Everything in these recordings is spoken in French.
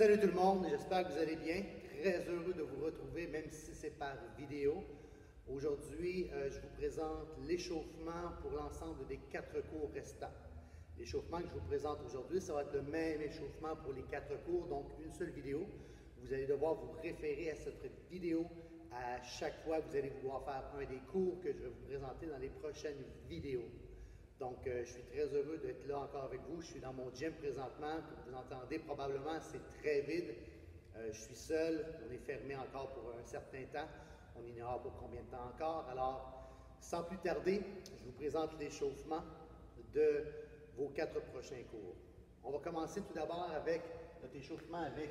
Salut tout le monde, j'espère que vous allez bien. Très heureux de vous retrouver, même si c'est par vidéo. Aujourd'hui, je vous présente l'échauffement pour l'ensemble des 4 cours restants. L'échauffement que je vous présente aujourd'hui, ça va être le même échauffement pour les 4 cours, donc une seule vidéo. Vous allez devoir vous référer à cette vidéo à chaque fois que vous allez vouloir faire un des cours que je vais vous présenter dans les prochaines vidéos. Donc, je suis très heureux d'être là encore avec vous. Je suis dans mon gym présentement. Comme vous entendez, probablement, c'est très vide. Je suis seul. On est fermé encore pour un certain temps. On ignore pas combien de temps encore. Alors, sans plus tarder, je vous présente l'échauffement de vos 4 prochains cours. On va commencer tout d'abord avec notre échauffement avec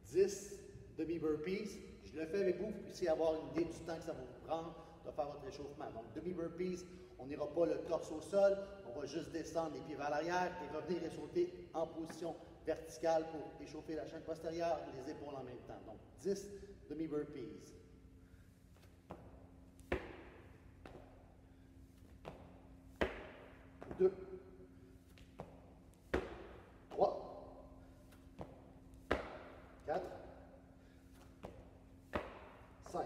10 demi-burpees. Je le fais avec vous pour que vous puissiez avoir une idée du temps que ça va vous prendre de faire votre échauffement. Donc, demi-burpees, on n'ira pas le torse au sol, on va juste descendre les pieds vers l'arrière et revenir et sauter en position verticale pour échauffer la chaîne postérieure et les épaules en même temps. Donc, 10 demi-burpees. 2, 3, 4, 5,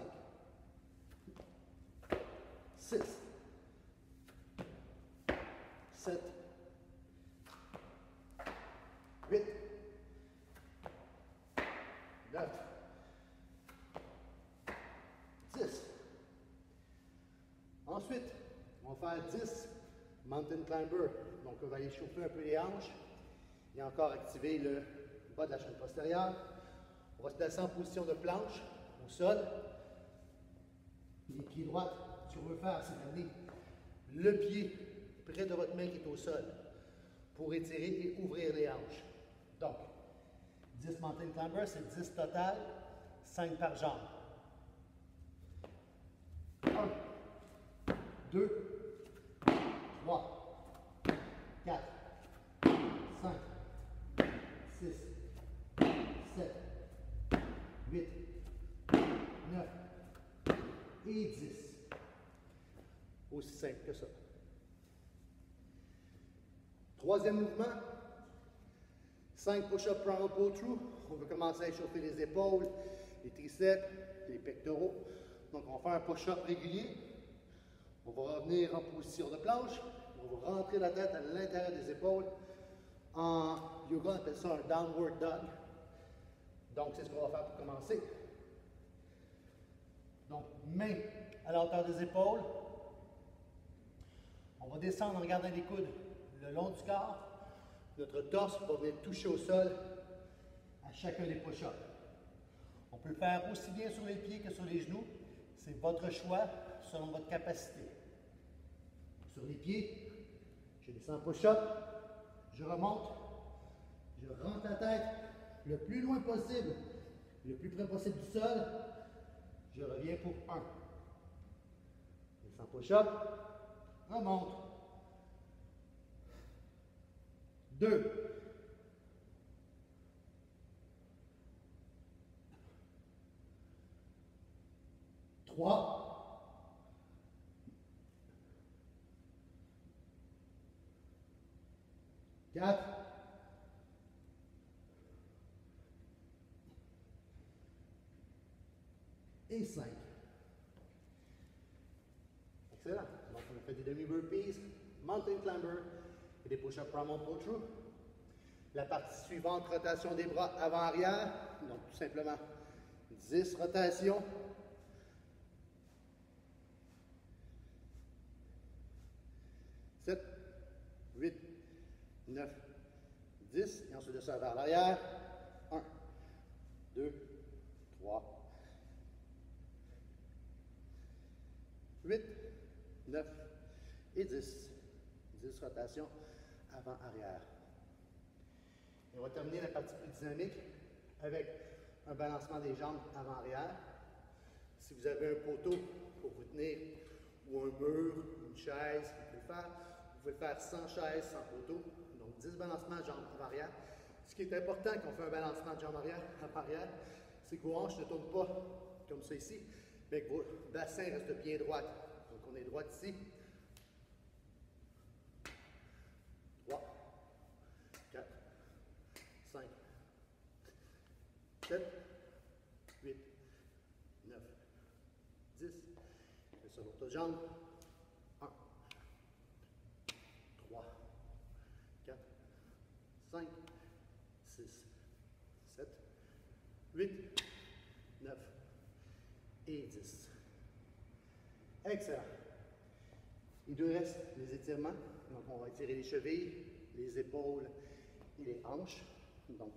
6, 7, 8, 9, 10. Ensuite, on va faire 10 mountain climber. Donc, on va aller chauffer un peu les hanches et encore activer le bas de la chaîne postérieure. On va se placer en position de planche au sol. Les pieds droits, ce qu'on veut faire, c'est d'amener le pied près de votre main qui est au sol pour étirer et ouvrir les hanches. Donc, 10 mountain climber, c'est 10 total, 5 par jambe. 1, 2, 3, 4, 5, 6, 7, 8, 9 et 10. Aussi simple que ça. Troisième mouvement, 5 push-up front pull through. On va commencer à échauffer les épaules, les triceps, les pectoraux. Donc, on va faire un push-up régulier. On va revenir en position de planche. On va rentrer la tête à l'intérieur des épaules. En yoga, on appelle ça un downward dog. Donc, c'est ce qu'on va faire pour commencer. Donc, main à la hauteur des épaules. On va descendre en regardant les coudes le long du corps. Notre torse va venir toucher au sol à chacun des push-ups. On peut le faire aussi bien sur les pieds que sur les genoux. C'est votre choix selon votre capacité. Sur les pieds, je descends push-up, je remonte, je rentre la tête le plus loin possible, le plus près possible du sol. Je reviens pour 1. Descends push-up, remonte. 2. 3. 4. Et 5. Excellent. Donc, on a fait des demi-burpees, mountain climber et des push-up front pull through. La partie suivante, rotation des bras avant-arrière. Donc, tout simplement, 10 rotations. 7, 8, 9, 10. Et ensuite de ça vers l'arrière. 1, 2, 3, 8, 9 et 10. 10 rotations avant-arrière. Et on va terminer la partie plus dynamique avec un balancement des jambes avant-arrière. Si vous avez un poteau pour vous tenir ou un mur, une chaise, vous pouvez le faire. Vous pouvez le faire sans chaise, sans poteau. Donc 10 balancements de jambes avant-arrière. Ce qui est important quand on fait un balancement de jambes avant-arrière, c'est que vos hanches ne tournent pas comme ça ici, mais que vos bassins restent bien droits. Donc on est droit ici. 3, 4, 5, 7, 8, 9, 10. Fais ça l'autre jambe. 1, 3, 4, 5, 6, 7, 8, 9 et 10. Excellent. Il nous reste les étirements. Donc, on va étirer les chevilles, les épaules et les hanches. Donc,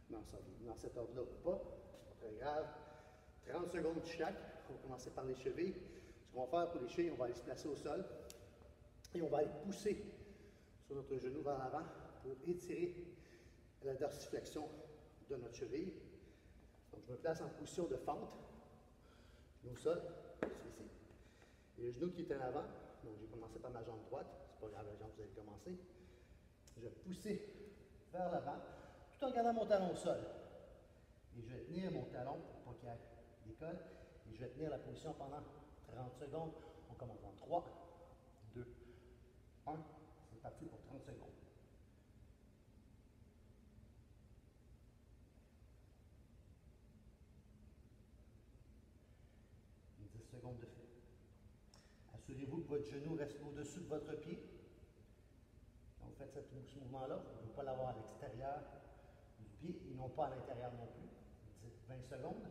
dans cet ordre-là ou pas, c'est pas très grave. 30 secondes chaque. On va commencer par les chevilles. Ce qu'on va faire pour les chevilles, on va aller se placer au sol et on va aller pousser sur notre genou vers l'avant pour étirer la dorsiflexion de notre cheville. Donc, je me place en position de fente. Genou au sol, c'est ici. Et le genou qui est en avant, donc j'ai commencé par ma jambe droite, c'est pas grave la jambe, vous allez commencer. Je vais pousser vers l'avant, tout en gardant mon talon au sol. Et je vais tenir mon talon pour pas qu'il y ait d'école. Et je vais tenir la position pendant 30 secondes. On commence en 3, 2, 1. C'est parti pour 30 secondes. 10 secondes de fait. Assurez-vous que votre genou reste au-dessus de votre pied. Quand vous faites ce mouvement-là, vous ne pouvez pas l'avoir à l'extérieur du pied et non pas à l'intérieur non plus. 20 secondes.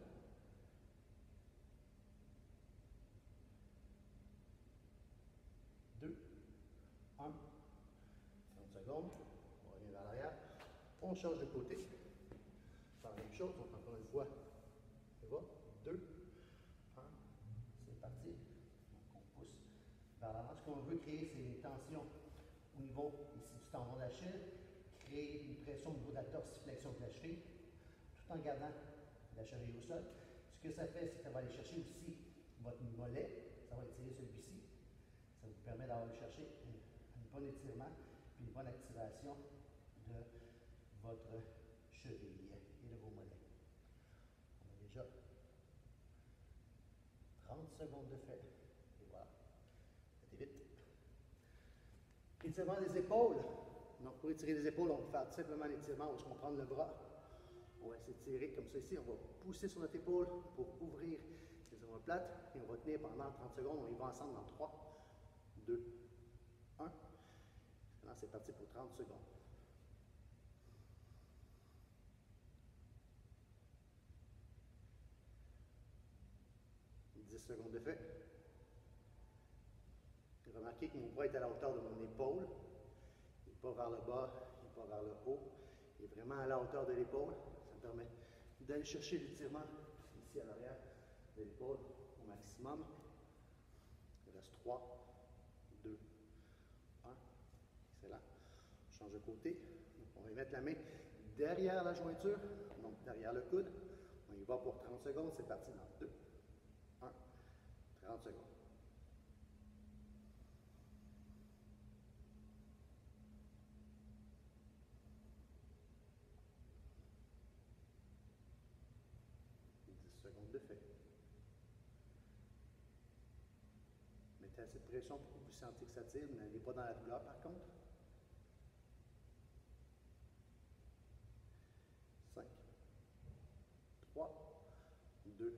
2, 1, 30 secondes. On revient vers l'arrière. On change de côté. On fait la même chose, donc encore une fois. Et voilà. 2, 1, c'est parti. Donc on pousse vers l'avant. Ce qu'on veut créer, c'est une tension au niveau ici du tendon d'Achille, créer une pression au niveau de la dorsiflexion de la cheville, tout en gardant la cheville au sol. Ce que ça fait, c'est que ça va aller chercher aussi votre mollet, ça va étirer celui-ci. Ça vous permet d'aller chercher un bon étirement et une bonne activation de votre cheville et de vos mollets. On a déjà 30 secondes de fait. Et voilà. Faites vite. Étirement des épaules. Donc, pour étirer les épaules, on va faire simplement l'étirement où on prend le bras. On va s'étirer comme ça ici. On va pousser sur notre épaule pour ouvrir les omoplates et on va tenir pendant 30 secondes. On y va ensemble dans 3, 2, 1. Maintenant, c'est parti pour 30 secondes. « 10 secondes de fait. Remarquez que mon bras est à la hauteur de mon épaule. Il n'est pas vers le bas, il n'est pas vers le haut. Il est vraiment à la hauteur de l'épaule. Ça me permet d'aller chercher l'étirement ici à l'arrière de l'épaule au maximum. Il reste 3, 2, 1. Excellent. On change de côté. Donc, on va mettre la main derrière la jointure, donc derrière le coude. On y va pour 30 secondes. C'est parti dans 2, 1, 30 secondes. Secondes de fait. Mettez assez de pression pour que vous sentiez que ça tire, mais n'allez pas dans la douleur par contre. 5, 3, 2, 1.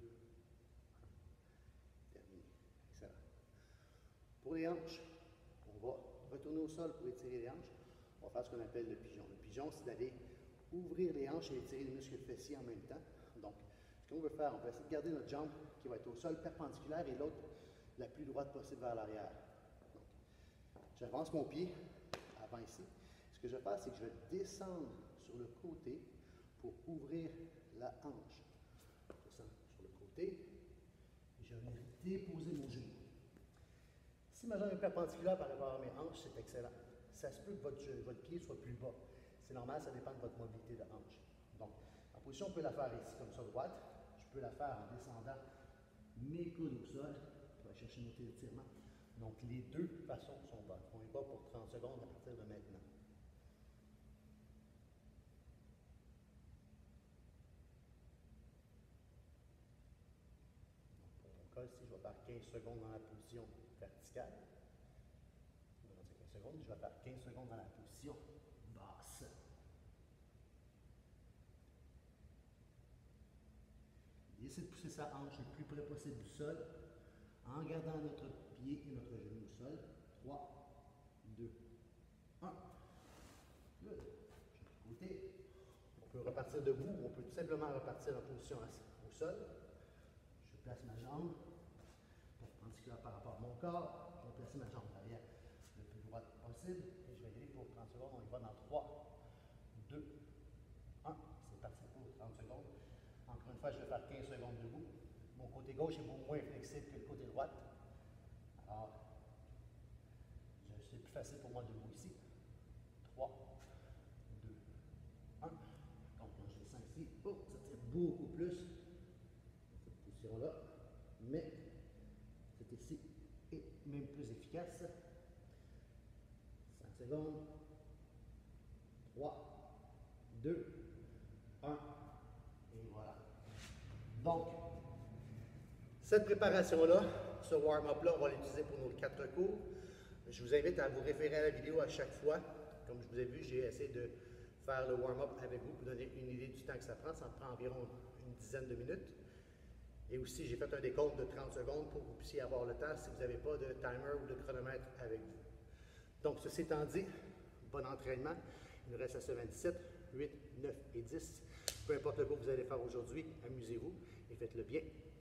Terminé. Excellent. Pour les hanches, on va retourner au sol pour étirer les hanches. On va faire ce qu'on appelle le pigeon. Le pigeon, c'est d'aller ouvrir les hanches et étirer les muscles fessiers en même temps. Donc, ce qu'on veut faire, on va essayer de garder notre jambe qui va être au sol perpendiculaire et l'autre la plus droite possible vers l'arrière. J'avance mon pied avant ici. Ce que je vais faire, c'est que je vais descendre sur le côté pour ouvrir la hanche. Je descends sur le côté et je vais venir déposer mon genou. Si ma jambe est perpendiculaire par rapport à mes hanches, c'est excellent. Ça se peut que votre pied soit plus bas. C'est normal, ça dépend de votre mobilité de hanche. Donc, en position, on peut la faire ici, comme ça, droite. Je peux la faire en descendant mes coudes au sol. On va chercher notre étirement. Donc, les deux façons sont bonnes. On y va pour 30 secondes à partir de maintenant. Donc, pour mon cas, ici, je vais faire 15 secondes dans la position verticale. Durant ces 15 secondes, je vais faire 15 secondes dans la position basse. essaie de pousser sa hanche le plus près possible du sol en gardant notre pied et notre genou au sol. 3, 2, 1. Good. Côté. On peut repartir debout, on peut tout simplement repartir en position au sol. Je place ma jambe perpendiculaire par rapport à mon corps. Je vais placer ma jambe arrière le plus droite possible et je vais y aller pour 30 secondes. On y va dans 3, 2, 1. C'est parti pour 30 secondes. Encore une fois, je vais faire 15 secondes debout. Mon côté gauche est beaucoup moins flexible que le côté droit. Alors, c'est plus facile pour moi debout ici. 3, 2, 1. Donc, quand je descends ici, oh, ça tire beaucoup plus. Cette position-là. Mais, c'est ici et même plus efficace. 5 secondes. 3, 2, 1. Et voilà. Donc, cette préparation-là, ce warm-up-là, on va l'utiliser pour nos 4 cours. Je vous invite à vous référer à la vidéo à chaque fois. Comme je vous ai vu, j'ai essayé de faire le warm-up avec vous pour donner une idée du temps que ça prend. Ça prend environ une dizaine de minutes. Et aussi, j'ai fait un décompte de 30 secondes pour que vous puissiez avoir le temps si vous n'avez pas de timer ou de chronomètre avec vous. Donc, ceci étant dit, bon entraînement. Il nous reste la semaine 7, 8, 9 et 10. Peu importe le cours que vous allez faire aujourd'hui, amusez-vous et faites-le bien.